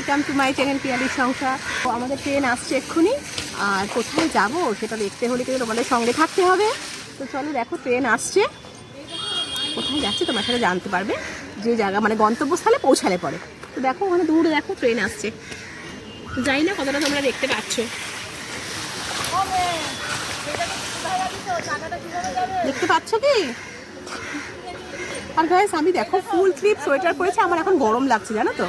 Welcome to my channel পিয়ালির সংসার। তো আমাদের ট্রেন আসছে এক্ষুনি, আর কোথায় যাব সেটা দেখতে হলে কিন্তু তোমাদের সঙ্গে থাকতে হবে। তো চলো দেখো ট্রেন আসছে, কোথায় যাচ্ছে তোমরা সেটা জানতে পারবে যে জায়গা মানে গন্তব্যস্থলে পৌঁছালে পরে। তো দেখো ওখানে দূরে দেখো ট্রেন আসছে, যাই না কতটা তোমরা দেখতে পাচ্ছ, দেখতে পাচ্ছ কি? আর গাইস আমি দেখো ফুল স্লিভ সোয়েটার পরেছি, আমার এখন গরম লাগছে জানো তো,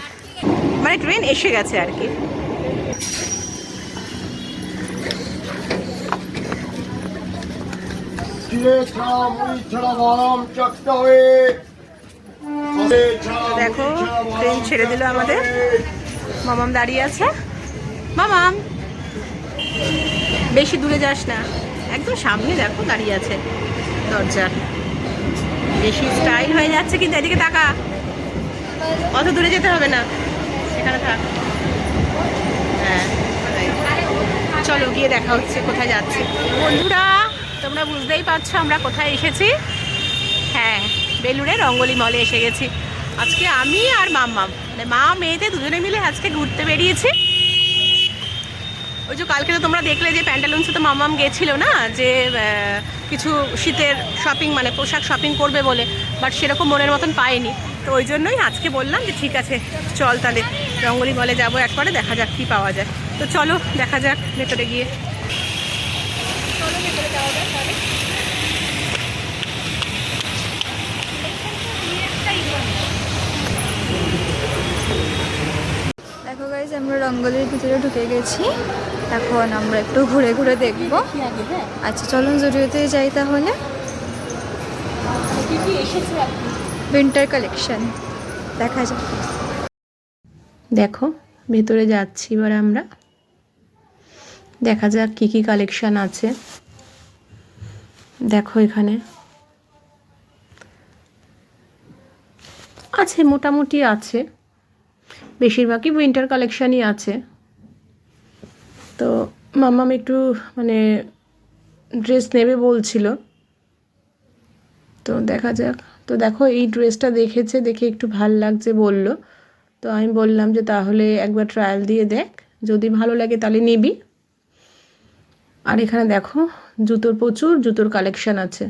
মানে ট্রেন এসে গেছে আর কি। দেখো ট্রেন ছেড়ে দিল আমাদের, মামাম দাঁড়িয়ে আছে। মামাম বেশি দূরে যাস না, একদম সামনে দেখো দাঁড়িয়ে আছে দরজার, বেশি স্টাইল হয়ে যাচ্ছে কিন্তু এদিকে তাকা, অত দূরে যেতে হবে না, এখানে থাক। হ্যাঁ চলো গিয়ে দেখা হচ্ছে কোথায় যাচ্ছে। বন্ধুরা তোমরা বুঝতেই পারছো আমরা কোথায় এসেছি। হ্যাঁ বেলুড়ে রঙ্গলি মলে এসে গেছি। আজকে আমি আর মাম্মাম মানে মা মেয়েতে দুজনে মিলে আজকে ঘুরতে বেরিয়েছি। ওই যে কালকে তো তোমরা দেখলে যে প্যান্টালুন্সে তো মাম্মাম গেছিলো না, যে কিছু শীতের শপিং মানে পোশাক শপিং করবে বলে, বাট সেরকম মনের মতন পায়নি। তো ওই জন্যই আজকে বললাম যে ঠিক আছে চল তাহলে রঙ্গলি মলে যাবো একবারে, দেখা যাক কী পাওয়া যায়। তো চলো দেখা যাক ভেতরে গিয়ে, চলো ভেতরে যাওয়া যাক তাহলে। দেখো গাইজ আমরা রঙ্গলির ভিতরে ঢুকে গেছি, এখন আমরা একটু ঘুরে ঘুরে দেখব। আচ্ছা চলুন জুডিওতে যাই তাহলে। উইন্টার কালেকশন দেখা যাক। দেখো ভেতরে যাচ্ছি এবার আমরা, দেখা যাক কি কি কালেকশন আছে। দেখো এখানে আছে মোটামুটি আছে, বেশিরভাগই উইন্টার কালেকশানই আছে। তো মাম্মাম একটু মানে ড্রেস নেবে বলছিল, তো দেখা যাক। তো দেখো এই ড্রেসটা দেখেছে, দেখে একটু ভাল লাগছে বলল, তো আমি বললাম যে তাহলে একবার ট্রায়াল দিয়ে দেখ, যদি ভালো লাগে তাহলে নিবি। আর এখানে দেখো জুতোর প্রচুর জুতোর কালেকশান আছে।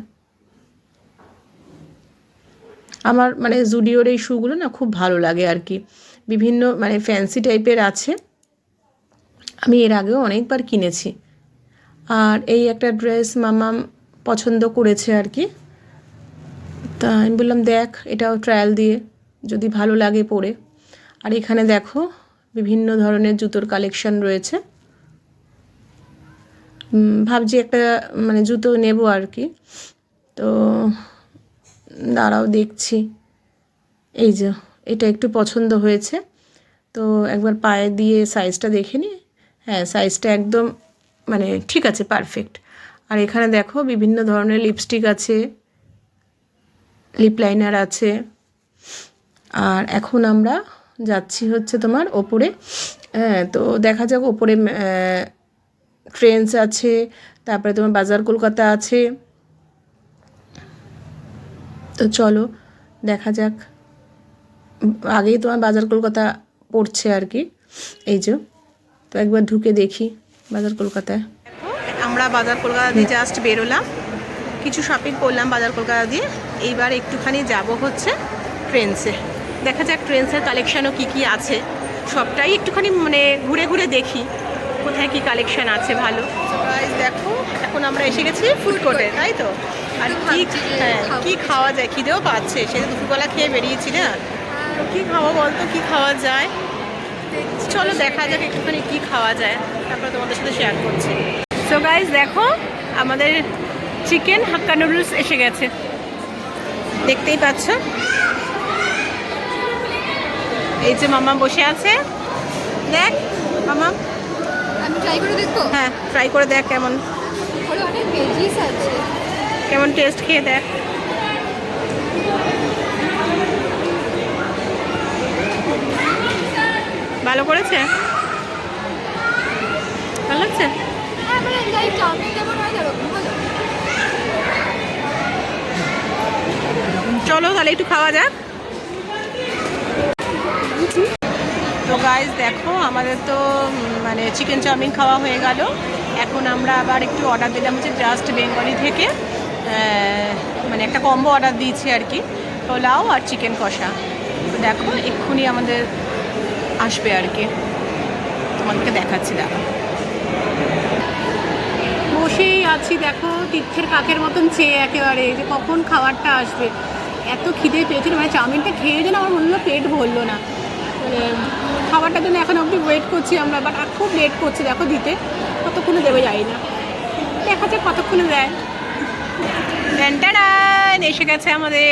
আমার মানে জুডিওর এই শুগুলো না খুব ভালো লাগে আর কি, বিভিন্ন মানে ফ্যান্সি টাইপের আছে, আমি এর আগেও অনেকবার কিনেছি। আর এই একটা ড্রেস মামাম পছন্দ করেছে আর কি, তা আমি বললাম দেখ এটাও ট্রায়াল দিয়ে যদি ভালো লাগে পরে। আর এখানে দেখো বিভিন্ন ধরনের জুতোর কালেকশন রয়েছে, ভাবছি একটা মানে জুতো নেব আর কি। তো দাঁড়াও দেখছি, এই যে এটা একটু পছন্দ হয়েছে, তো একবার পায়ে দিয়ে সাইজটা দেখে নি। হ্যাঁ সাইজটা একদম মানে ঠিক আছে, পারফেক্ট। আর এখানে দেখো বিভিন্ন ধরনের লিপস্টিক আছে, লিপ লাইনার আছে। আর এখন আমরা যাচ্ছি হচ্ছে তোমার ওপরে, হ্যাঁ তো দেখা যাক ওপরে ট্রেন্ডস আছে, তারপরে তোমার বাজার কলকাতা আছে। তো চলো দেখা যাক, আগেই তোমার বাজার কলকাতা পড়ছে আর কি, এই যে। তো একবার ঢুকে দেখি বাজার কলকাতায়। আমরা বাজার কলকাতা দিয়ে জাস্ট বেরোলাম, কিছু শপিং করলাম বাজার কলকাতা দিয়ে। এইবার একটুখানি যাব হচ্ছে ট্রেন্ডসে, দেখা যাক ট্রেন্ডসের কালেকশানও কী কী আছে, সবটাই একটুখানি মানে ঘুরে ঘুরে দেখি কোথায় কী কালেকশান আছে ভালো। দেখো এখন আমরা এসে গেছি ফুড কোর্টে, তাই তো। আর কী হ্যাঁ কী খাওয়া যায়, খিদেও পাচ্ছে, সে দুপুরবেলা খেয়ে বেরিয়েছি না, তো কী খাওয়া বলতো, কী খাওয়া যায়, চলো দেখা যাক একটুখানি কী খাওয়া যায়, তারপরে তোমাদের সাথে শেয়ার করছি। সো গাইজ দেখো আমাদের চিকেন হাক্কা নুডলস এসে গেছে, দেখতেই পাচ্ছ। এই যে মামা বসে আছে, দেখ মামা, আমি ট্রাই করে দেখবো। হ্যাঁ ট্রাই করে দেখ কেমন, অনেক ভেজিস আছে, কেমন টেস্ট খেয়ে দেখ। ভালো করেছে, ভালো লাগছে। চলো তাহলে একটু খাওয়া যাক। তো গাইস দেখো আমাদের তো মানে চিকেন চাউমিন খাওয়া হয়ে গেল। এখন আমরা আবার একটু অর্ডার দিলাম হচ্ছে জাস্ট বেঙ্গলি থেকে, মানে একটা কম্বো অর্ডার দিয়েছি আর কি, পোলাও আর চিকেন কষা। তো দেখো এক্ষুনি আমাদের আসবে আর কি, তোমাদেরকে দেখাচ্ছি। দেখো বসেই আছি, দেখো তীর্থের কাকের মতন চেয়ে একেবারে যে কখন খাবারটা আসবে। এত খিদে পেয়েছিল, মানে চাউমিনটা খেয়ে যেন আমার মনে হলো পেট ভরলো না। মানে খাবারটার জন্য এখন অবধি ওয়েট করছি আমরা, বাট আর খুব লেট করছি দেখো দিতে, কতক্ষণে দেবে যাই না, দেখা যাক কতক্ষণে দেয়। ট্যান এসে গেছে আমাদের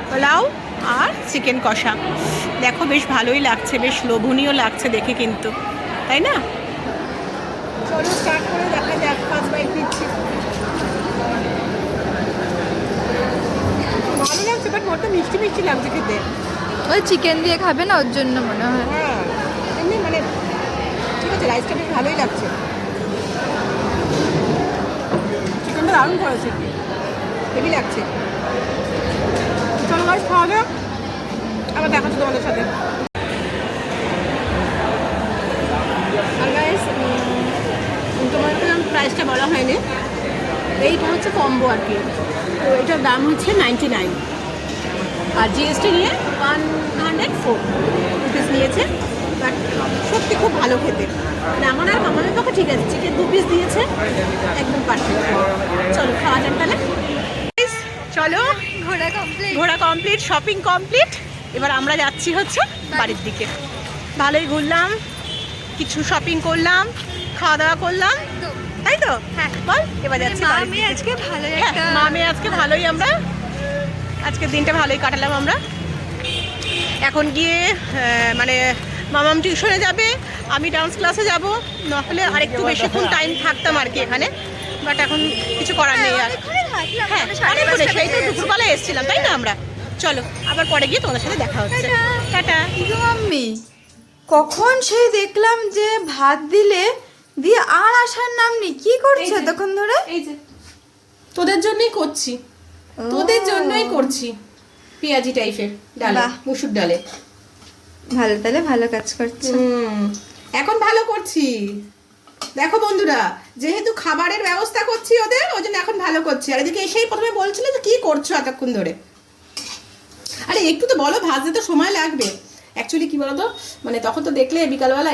পোলাও আর চিকেন কষা। দেখো বেশ ভালোই লাগছে, বেশ লোভনীয় লাগছে দেখে কিন্তু, তাই না? চলো স্টার্ট করে দেখা যাক, ফার্স্ট বাইট দিচ্ছি। ভালো লাগছে, বাট বড্ড মিষ্টি মিষ্টি লাগছে খেতে। ওই চিকেন দিয়ে খাবে না, ওর জন্য মনে হয়। হ্যাঁ এমনি মানে ঠিক আছে, রাইসটা বেশ ভালোই লাগছে, চিকেনটা দারুণ করেছে, হেভি লাগছে। চলো গাইস খাওয়া যাক, আবার দেখাচ্ছি তোমাদের সাথে। আর গাইস তোমাদের প্রাইসটা বলা হয়নি, এইটা হচ্ছে কম্বো আর কি। তো এটার দাম হচ্ছে 99, আর জিএসটি নিয়ে 104 রুপিস নিয়েছে। বাট সত্যি খুব ভালো খেতে, মানে আমার আর মামাদের পক্ষে ঠিক আছে। চিকেন 2 পিস দিয়েছে, একদম পারফেক্ট। চলো খাওয়া যাক তাহলে। চলো ঘোরা কমপ্লিট, শপিং কমপ্লিট, এবার আমরা যাচ্ছি হচ্ছে বাড়ির দিকে। ভালোই ঘুরলাম, কিছু শপিং করলাম, খাওয়া দাওয়া করলাম, তাই তো? হ্যাঁ বল, এবার যাচ্ছি আমি আজকে ভালো একটা মামে আজকে ভালোই, আমরা আজকের দিনটা ভালোই কাটালাম আমরা। এখন গিয়ে মানে মামাম টিউশনে যাবে, আমি ডান্স ক্লাসে যাব, নাহলে আরেকটু বেশিক্ষণ টাইম থাকতাম আর কি এখানে, বাট এখন কিছু করার নেই আর। হ্যাঁ অনেকক্ষণে, সেই তো দুপুরবেলায় এসেছিলাম তাই না আমরা। চলো আবার পরে গিয়ে তোমাদের সাথে দেখা হচ্ছে, টাটা। মাম্মি কখন সেই দেখলাম যে ভাত দিলে দিয়ে আর আসার নাম নেই, কি করছো তখন ধরে? এই যে তোদের জন্যই করছি, তোদের জন্যই করছি, পেঁয়াজি টাইপের ডাল, মুসুর ডালে। ভালো, তাহলে ভালো কাজ করছো। এখন ভালো করছি। দেখো বন্ধুরা, যেহেতু খাবারের ব্যবস্থা করছি ওদের, ওই জন্য এখন ভালো করছি। আর এদিকে এসেই প্রথমে বলছিলে যে কি করছো এতক্ষণ ধরে। আরে একটু তো বলো, ভাজতে তো সময় লাগবে। অ্যাকচুয়ালি কী বলতো, মানে তখন তো দেখলে বিকালবেলা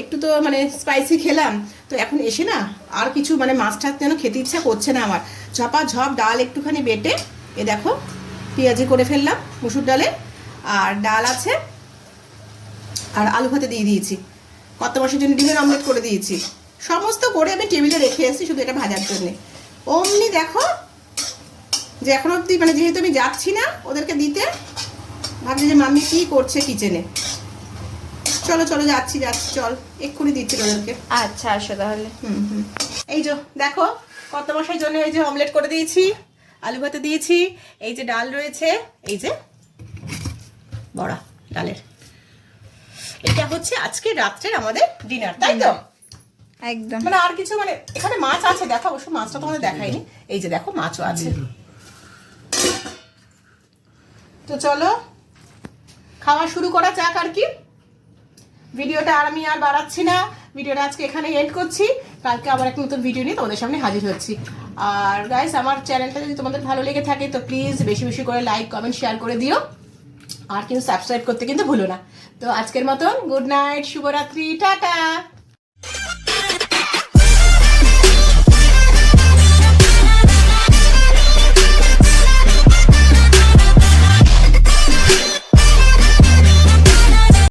একটু তো মানে স্পাইসি খেলাম, তো এখন এসে না আর কিছু মানে মাছ টাছ যেন খেতে ইচ্ছা করছে না আমার। ঝপা ঝপ ডাল একটুখানি বেটে এ দেখো পেঁয়াজি করে ফেললাম মুসুর ডালে, আর ডাল আছে, আর আলু ভাতে দিয়ে দিয়েছি, কত মাসের জন্য ডিমের অমলেট করে দিয়েছি, সমস্ত করে আমি টেবিলে রেখে এসেছি শুধু এটা ভাজার জন্যে। অমনি দেখো যে এখন অবধি মানে যেহেতু আমি যাচ্ছি না ওদেরকে দিতে, ভাবছি যে মাম্মি কী করছে কিচেনে। চলো চলো যাচ্ছি চল, এক্ষুনি দিচ্ছি ওদেরকে। আচ্ছা আসো তাহলে। এই যে দেখো কত মাসের জন্য এই যে অমলেট করে দিয়েছি, আলু ভাতে দিয়েছি, এই যে ডাল রয়েছে, এই যে বড়া ডালের। এটা হচ্ছে আজকে রাত্রের আমাদের ডিনার, তাই তো? একদম। মানে আর কিছু মানে এখানে মাছ আছে, দেখো অবশ্য মাছটা তোমাদের দেখাইনি, এই যে দেখো মাছও আছে। তো চলো খাওয়া শুরু করা যাক আর কি। ভিডিওটা আর আমি আর বাড়াচ্ছি না, ভিডিওটা আজকে এখানে এন্ড করছি। কালকে আবার একটা নতুন ভিডিও নিয়ে তোমাদের সামনে হাজির হচ্ছি। আর গাইস আমার চ্যানেলটা যদি তোমাদের ভালো লেগে থাকে তো প্লিজ বেশি বেশি করে লাইক কমেন্ট শেয়ার করে দিও, আর কিন্তু সাবস্ক্রাইব করতে কিন্তু ভুলো না। তো আজকের মতন গুড নাইট, শুভরাত্রি, টাটা।